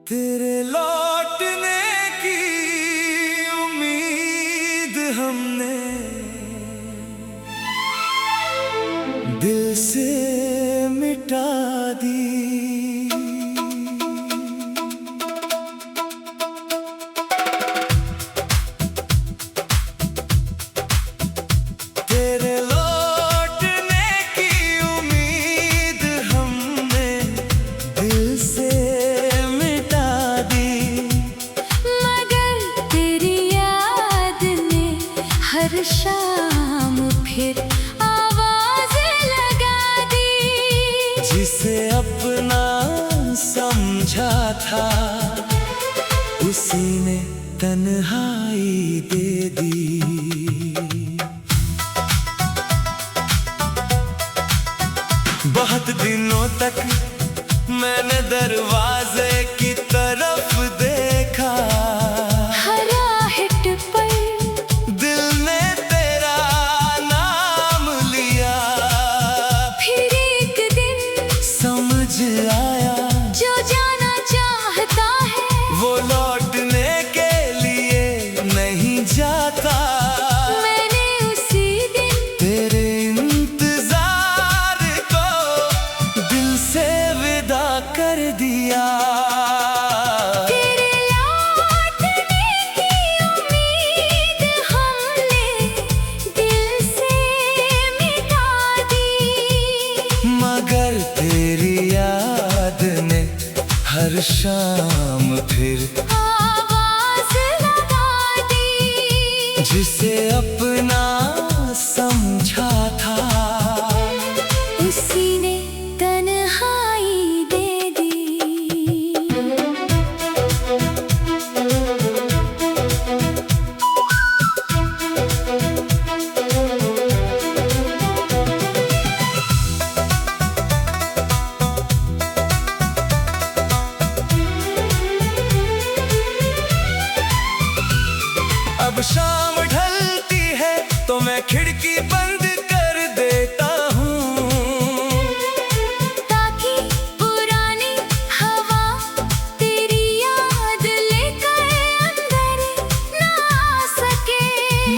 तेरे लौटने की उम्मीद हमने दिल से मिटा दी। तेरे लौटने की उम्मीद हमने दिल से मिटा दी, मगर तेरी याद ने हर शाम फिर आवाज लगा दी। जिसे अपना समझा था उसी ने तन्हाई दे दी। बहुत दिनों तक मैंने दरवाजे की तरफ देखा, हर आहट पर दिल ने तेरा नाम लिया। फिर एक दिन समझ आया जो जाना चाहता है वो लौटने के लिए नहीं जाता। मैंने उसी दिन तेरे इंतजार को दिल से विदा कर दिया। तेरे लौटने की उम्मीद हमने दिल से मिटा दी, मगर तेरी याद ने हर शाम फिर आवाज लगा दी। जिसे अपना समझा था उसी ने तन्हाई दे दी। अब शाम ढलती है तो मैं खिड़की बंद कर देता हूँ, ताकि पुरानी हवा तेरी याद लेकर अंदर ना आ सके।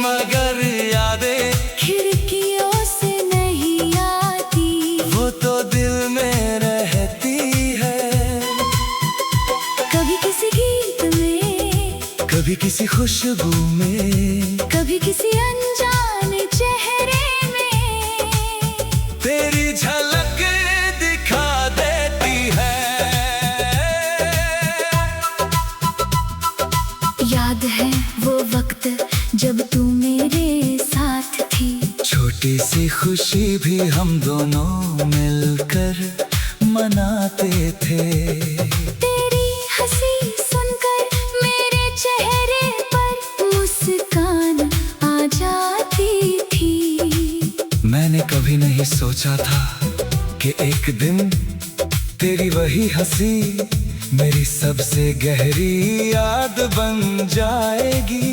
मगर यादें खिड़कियों से नहीं आती, वो तो दिल में रहती है। कभी किसी गीत में, कभी किसी खुशबू में, कभी किसी अनजाने चेहरे में तेरी झलक दिखा देती है। याद है वो वक्त जब तू मेरे साथ थी। छोटी सी खुशी भी हम दोनों मिलकर मनाते थे। तेरी हंसी सुनकर मेरे चेहरे पर मुस्कान आ जाती थी। मैंने कभी नहीं सोचा था कि एक दिन तेरी वही हंसी मेरी सबसे गहरी याद बन जाएगी।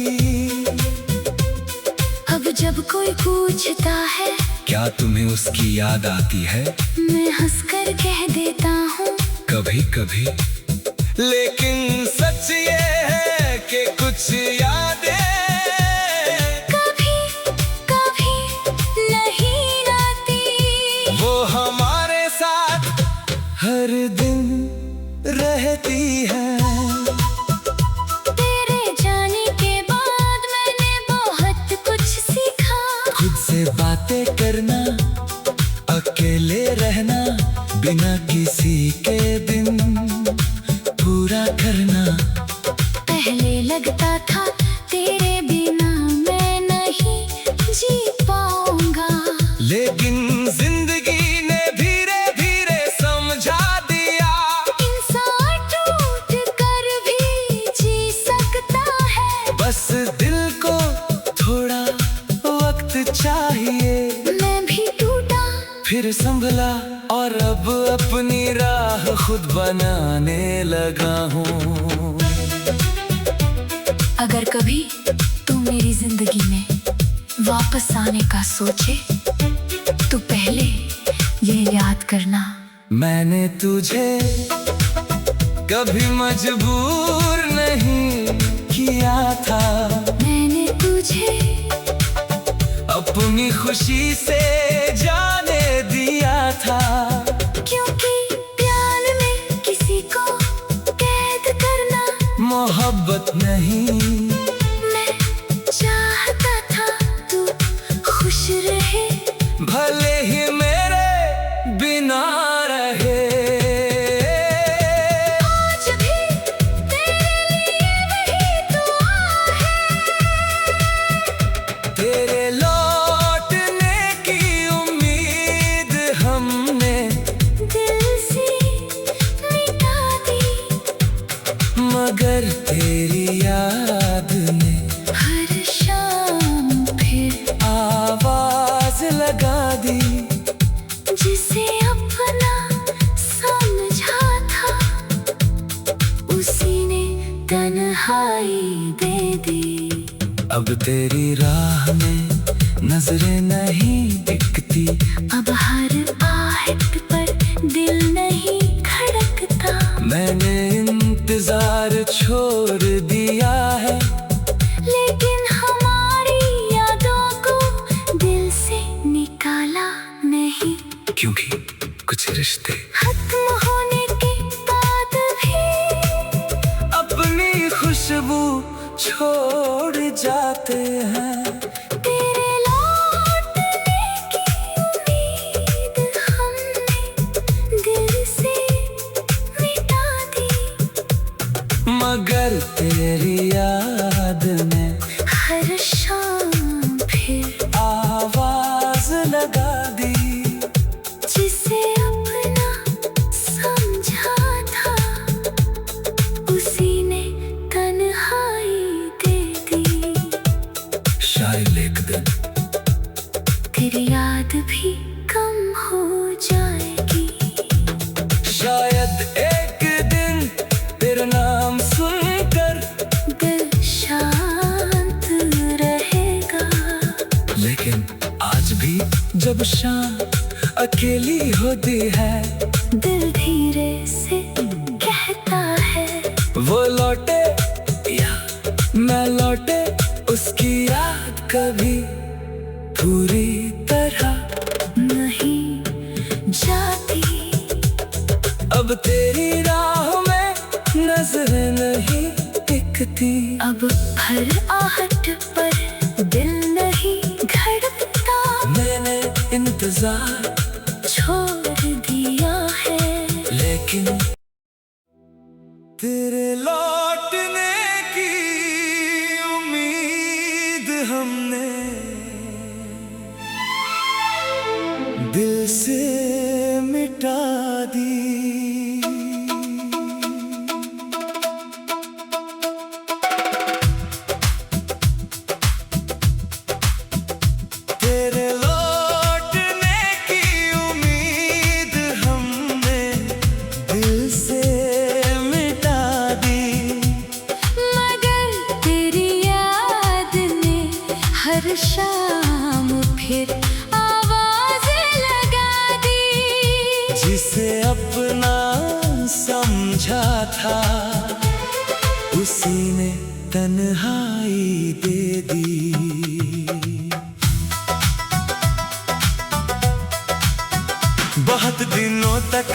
अब जब कोई पूछता है क्या तुम्हें उसकी याद आती है? मैं हंसकर कह देता हूँ कभी कभी, लेकिन सच ये है कि कुछ यादें कभी कभी नहीं आती। वो हमारे साथ हर दिन रहती है। तेरे जाने के बाद मैंने बहुत कुछ सीखा। खुद से बातें करना, अकेले रहना, बिना किसी के दिन पूरा करना। पहले लगता था तेरे बिना मैं नहीं जी पाऊंगा, लेकिन जिंदगी ने धीरे धीरे समझा दिया इंसान टूट कर भी जी सकता है। बस दिल को थोड़ा वक्त चाहिए। मैं भी टूटा फिर संभला और अब अपनी राह खुद बनाने लगा हूँ। अगर कभी तू मेरी जिंदगी में वापस आने का सोचे तो पहले ये याद करना, मैंने तुझे कभी मजबूर नहीं किया था। मैंने तुझे अपनी खुशी से जाने दिया था। क्योंकि प्यार में किसी को कैद करना मोहब्बत नहीं। मैं चाहता था तू खुश रहे, भले ही मेरे बिना रहे। आज भी तेरे लिए वही दुआ है। तेरे लौटने की उम्मीद हमने दिल से मिटा दी, मगर तेरी याद ने हर शाम फिर आवाज लगा दी। जिसे अपना समझा था उसी ने तन्हाई दे दी। अब तेरी राह में नजरें नहीं टिकती। अब हर आहट पर दिल नहीं धड़कता। मैंने इंतजार छोड़ दिया है, लेकिन हमारी यादों को दिल से निकाला नहीं। क्योंकि कुछ रिश्ते खत्म होने के बाद भी अपनी खुशबू छोड़ जाते हैं। तेरे लौटने की उम्मीद हमने दिल से मिटा दी, मगर तेरी याद ने हर शाम फिर आवाज लगा दी। जिसे अपना समझा था उसी ने तन्हाई दे दी। शायद एक दिन तेरी याद भी कम हो जाएगी। शायद एक दिन तेरा नाम सुनकर दिल शांत रहेगा। लेकिन आज भी जब शाम अकेली होती है, दिल धीरे से कहता है वो लौटे या मैं लौटे, उसकी याद कभी पूरी तरह नहीं जाती। अब तेरी राह में नजरें नहीं टिकती। अब हर आहट पर दिल नहीं धड़कता। मैंने इंतजार छोड़ दिया है, लेकिन तेरे लौटने की उम्मीद हमने दिल से मिटा दी। तेरे लौटने की उम्मीद हमने दिल से मिटा दी, मगर तेरी याद ने हर शाम फिर आवाज लगा दी। जिसे अपना समझा था उसी ने तन्हाई दे दी। बहुत दिनों तक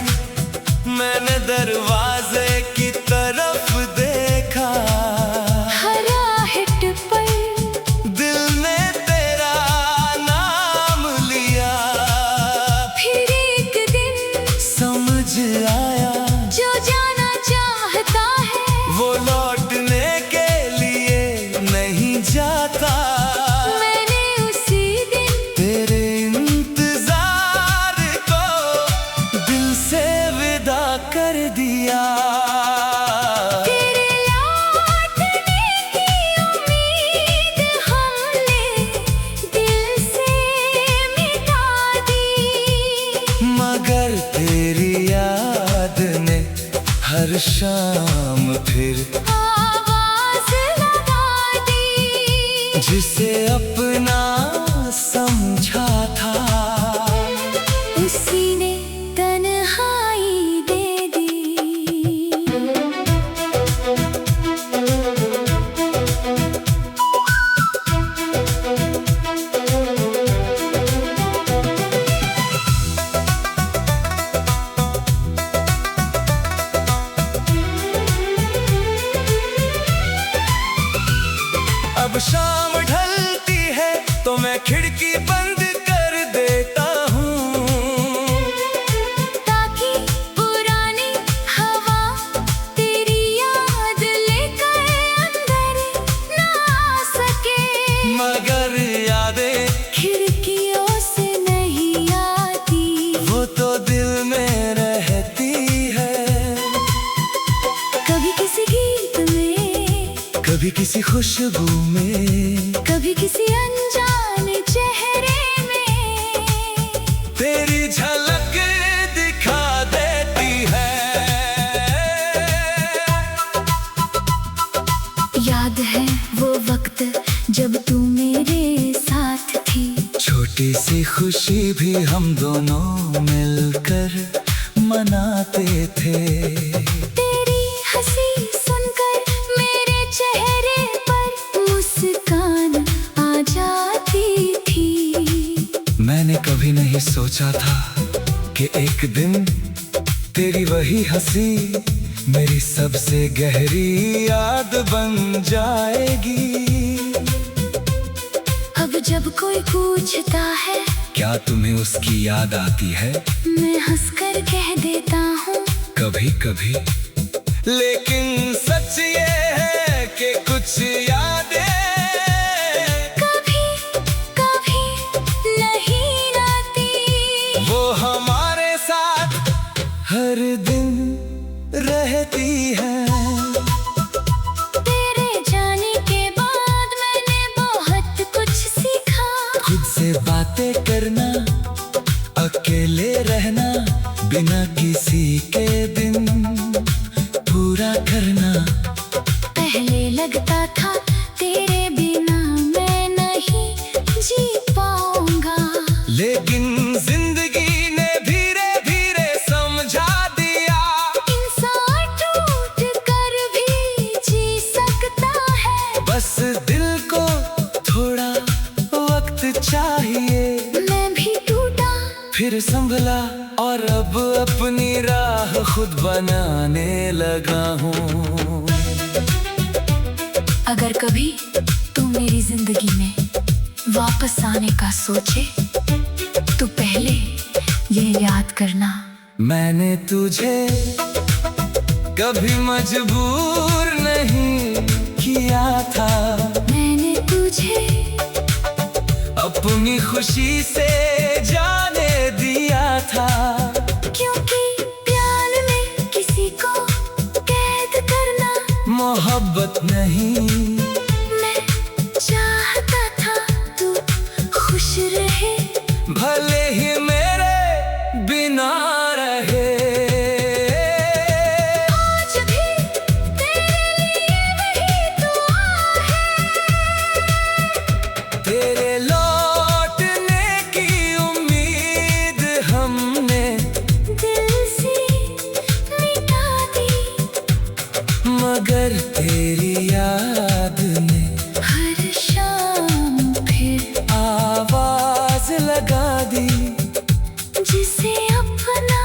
मैंने दरवाजे की तरफ देखा। हर आहट पर दिल ने तेरा नाम लिया। फिर एक दिन समझ आया जो जाना चाहता है वो लौटने के लिए नहीं जाता। मैंने उसी दिन तेरे इंतजार को दिल से विदा कर दिया। तेरे लौटने की उम्मीद हमने दिल से मिटा दी, मगर तेरी याद ने हर शाम फिर आवाज लगा दी। जिसे अपना समझा था उसी ने तन्हाई दे दी। अब शाम ढलती है तो मैं खिड़की बंद कर देता हूँ, ताकि पुरानी हवा तेरी याद लेकर अंदर ना आ सके। मगर यादें खिड़कियों से नहीं आती, वो तो दिल में रहती है। कभी किसी गीत में, कभी किसी खुशबू में, कभी किसी अनजाने चेहरे में तेरी झलक दिखा देती है। याद है वो वक्त जब तू मेरे साथ थी, छोटी सी खुशी भी हम दोनों मिलकर मनाते थे। तेरी हंसी सुनकर मेरे चेहरे पर मुस्कान आ जाती थी। मैंने कभी नहीं सोचा था कि एक दिन तेरी वही हंसी मेरी सबसे गहरी याद बन जाएगी। अब जब कोई पूछता है क्या तुम्हें उसकी याद आती है? मैं हंसकर कह देता हूँ कभी कभी, लेकिन सच ये है कि कुछ यादें कभी कभी नहीं आती। वो हमारे साथ हर दिन रहती है। तेरे जाने के बाद मैंने बहुत कुछ सीखा, खुद से बातें करना, अकेले रहना, बिना किसी के दिन पूरा करना। पहले लगता था तेरे बिना मैं नहीं जी पाऊंगा, लेकिन जिंदगी ने धीरे धीरे समझा दिया, इंसान टूट कर भी जी सकता है। बस दिल को थोड़ा वक्त चाहिए। मैं भी टूटा, फिर संभला और अब अपनी राह खुद बनाने लगा हूँ। अगर कभी तू मेरी जिंदगी में वापस आने का सोचे तो पहले ये याद करना, मैंने तुझे कभी मजबूर नहीं किया था, मैंने तुझे अपनी खुशी से जाने दिया था। क्योंकि प्यार में किसी को कैद करना मोहब्बत नहीं, मैं चाहता था तू खुश रहे, भले ही मेरे बिना रहे। आज भी तेरे लिए वही दुआ है, तेरे लौटने की उम्मीद हमने दिल से मिटा दी। मगर तेरी याद ने हर शाम फिर आवाज लगा दी, जिसे अपना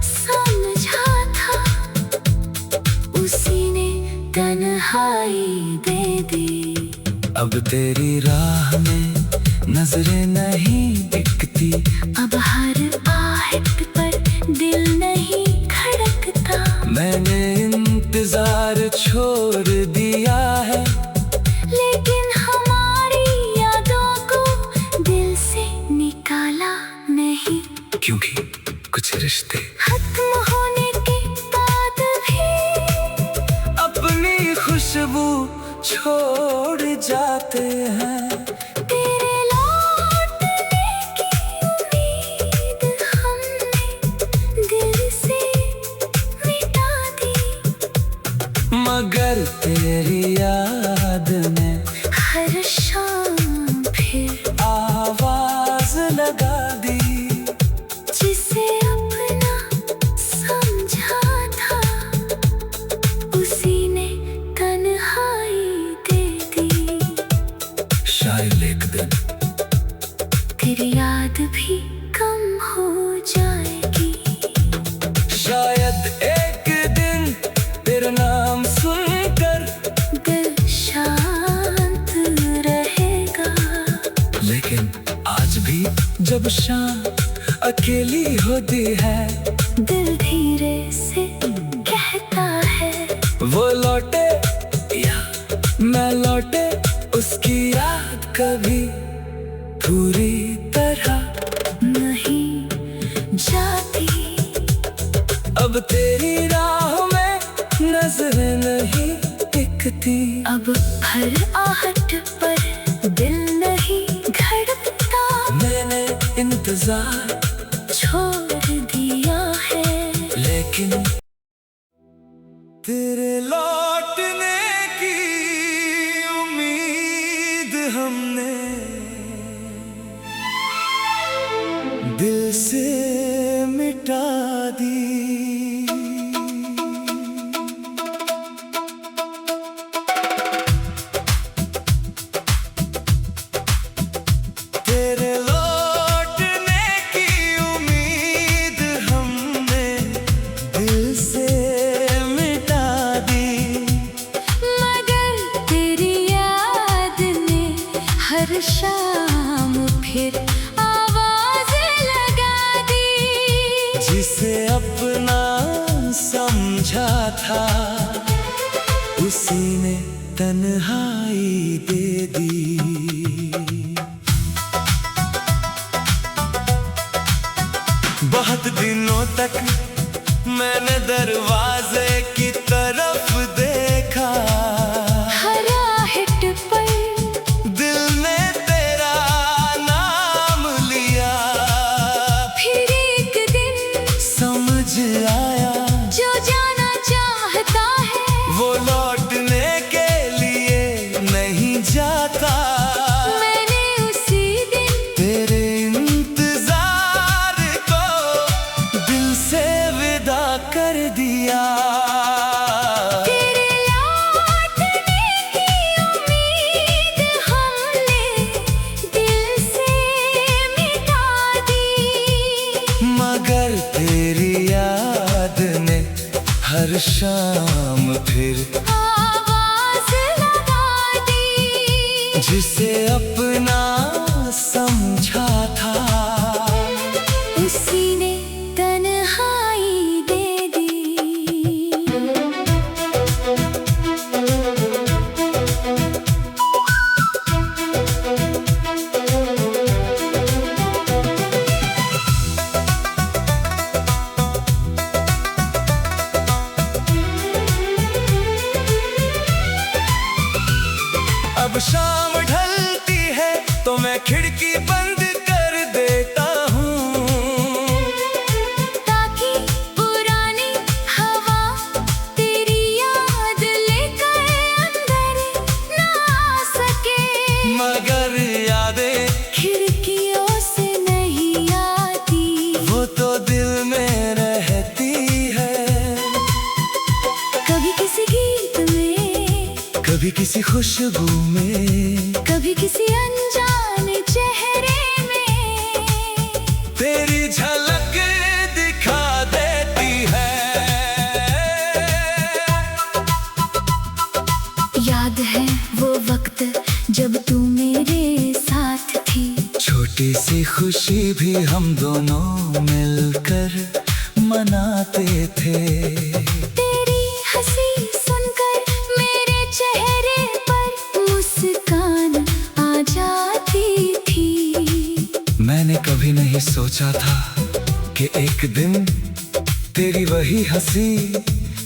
समझा था उसी ने तन्हाई दे दी। अब तेरी राह में नजरें नहीं दिखती, अब हर आहट पर दिल नहीं धड़कता। मैंने इंतजार छोड़ दिया है, लेकिन हमारी यादों को दिल से निकाला नहीं, क्योंकि कुछ रिश्ते खत्म होने के बाद भी अपनी खुशबू छोड़ जाते हैं। तेरे लौटने की उम्मीद हमने दिल से मिटा दी। मगर तेरी याद ने हर शाम फिर आवाज लगा दी, जिसे अपना समझा था उसी ने तन्हाई दे दी। शायद एक दिन तेरी याद भी कम हो जाएगी, शायद एक दिन तेरा नाम सुनकर दिल शांत अब शाम अकेली होती है, दिल धीरे से कहता है वो लौटे या मैं लौटे, उसकी याद कभी पूरी तरह नहीं जाती। अब तेरी राह में नजरें नहीं टिकती, अब हर आहट पर दिल नहीं धड़कता, मैंने इंतजार छोड़ दिया है। लेकिन तेरे लौटने की उम्मीद हमने दिल से मिटा दी। तेरे लौटने की उम्मीद हमने दिल से मिटा दी, मगर तेरी याद ने हर शाम फिर आवाज लगा दी। जिसे अपना समझा था उसी ने तन्हाई दे दी। बहुत दिनों तक मैंने दरवाजे की तरफ देखा, हर आहट पर दिल ने तेरा नाम लिया, फिर एक दिन समझ आया जो जाना चाहता है वो लौटने के लिए नहीं जाता। मैंने उसी दिन तेरे इंतजार को दिल से विदा कर दिया। तेरे लौटने की उम्मीद हमने दिल से मिटा दी, मगर तेरी याद ने हर शाम फिर आवाज लगा दी। जिसे अपना समझा था उसी ने तन्हाई दे दी। अब शाम ढलती है तो मैं खिड़की बंद कर देता हूँ, ताकि पुरानी हवा तेरी याद लेकर अंदर ना आ सके, मगर यादें खिड़कियों से नहीं आती, वो तो दिल में रहती है। कभी किसी गीत में, कभी किसी खुशबू में, कभी किसी अनजान चेहरे में, तेरी झलक दिखा देती है। याद है वो वक्त जब तू मेरे साथ थी, छोटी सी खुशी भी हम दोनों मिलकर मनाते थे। तेरी हंसी सुनकर मेरे चेहरे पर मुस्कान आ जाती थी। मैंने कभी नहीं सोचा था कि एक दिन तेरी वही हंसी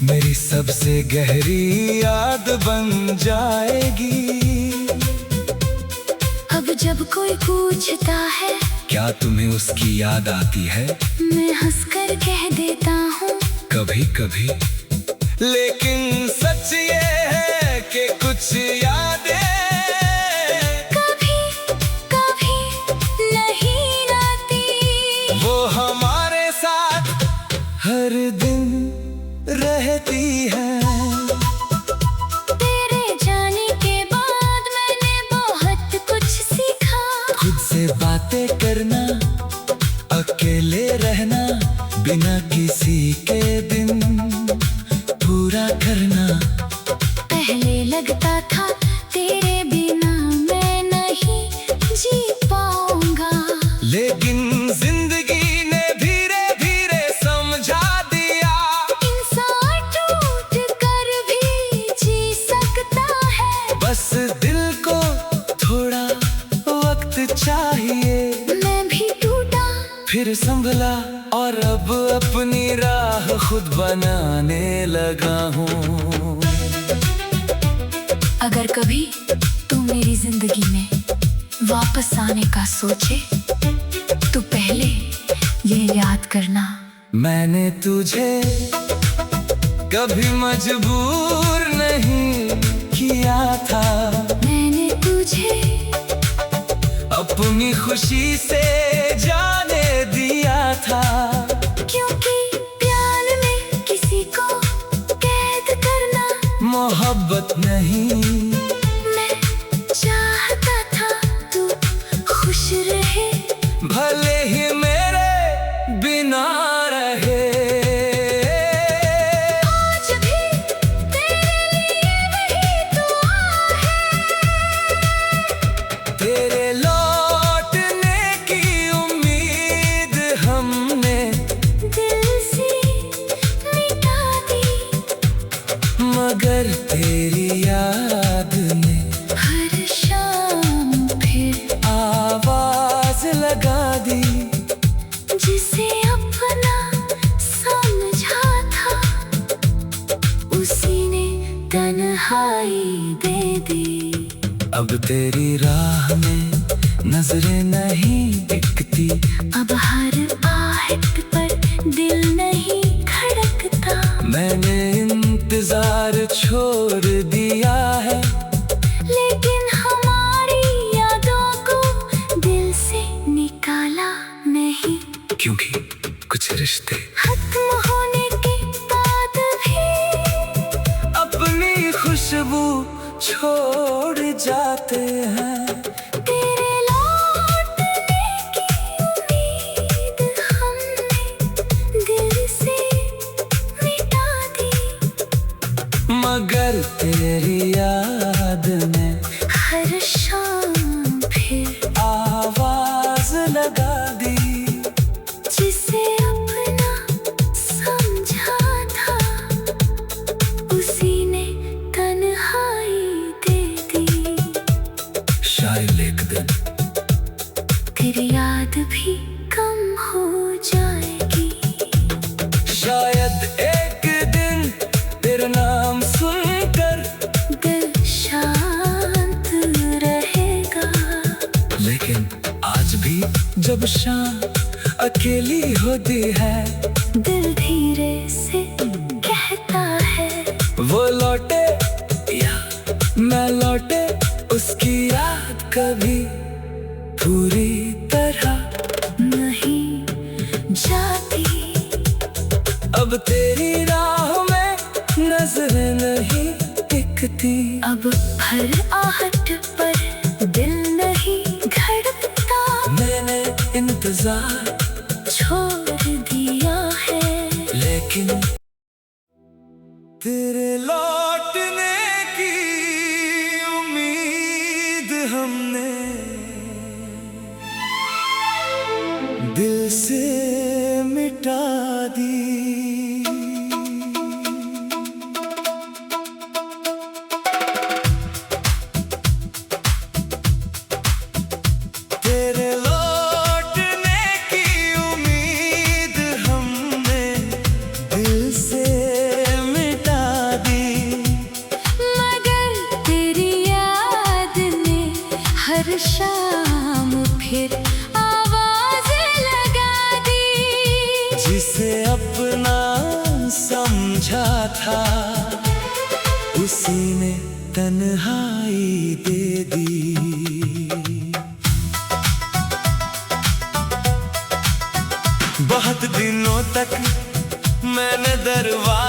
मेरी सबसे गहरी याद बन जाएगी। अब जब कोई पूछता है क्या तुम्हें उसकी याद आती है, मैं हंसकर कह देता हूँ कभी कभी, लेकिन सच ये है कि कुछ यादें कभी कभी नहीं आती, वो हमारे साथ हर दिन रहती है। तेरे जाने के बाद मैंने बहुत कुछ सीखा, खुद से बातें करना, अकेले रहना, बिना किसी के दिन पूरा करना। फिर संभला और अब अपनी राह खुद बनाने लगा हूँ। अगर कभी तू मेरी जिंदगी में वापस आने का सोचे तो पहले ये याद करना, मैंने तुझे कभी मजबूर नहीं किया था। मैंने तुझे अपनी खुशी से जाने दिया था। क्योंकि प्यार में किसी को कैद करना मोहब्बत नहीं, मैं चाहता था तू खुश रहे, भले ही मेरे बिना रहे। आज भी तेरे लिए वही दुआ है, तेरे लौटने की उम्मीद हमने दिल से मिटा दी। मगर तेरी याद ने हर शाम फिर आवाज लगा दी। जिसे अपना समझा था उसी ने तन्हाई दे दी। अब तेरी राह में नजरें नहीं दिखती, अब हर आहट पर दिल नहीं खड़कता। मैंने इंतजार छोड़ दिया है, लेकिन हमारी यादों को दिल से निकाला नहीं। क्योंकि कुछ रिश्ते खत्म होने के बाद भी अपनी खुशबू छोड़ जाते हैं। तेरे लौटने की उम्मीद हमने दिल से मिटा दी। मगर तेरी याद ने हर शाम फिर आवाज लगा दी। जिसे अपना समझा था उसी ने तन्हाई दे दी। शायद एक दिन तेरी याद भी कम हो जाएगी, शायद एक दिन तेरा नाम सुनकर दिल शांत रहेगा। लेकिन आज भी जब शाम अकेली होती है, दिल धीरे से कहता है वो लौटे या मैं लौटे, उसकी याद कभी पूरी तरह नहीं जाती। अब तेरी राह में नजरें नहीं दिखती। अब हर आहट पर दिल नहीं धड़कता। मैंने इंतजार छोड़ दिया है, लेकिन तेरे लौटने की उम्मीद हमने दिल से मिटा दी। तेरे लौटने की उम्मीद हमने दिल से मिटा दी। मगर तेरी याद ने हर शाम फिर आवाज लगा दी। जिसे अपना समझा था उसी ने तन्हाई दे दी। बहुत दिनों तक मैंने दरवाजा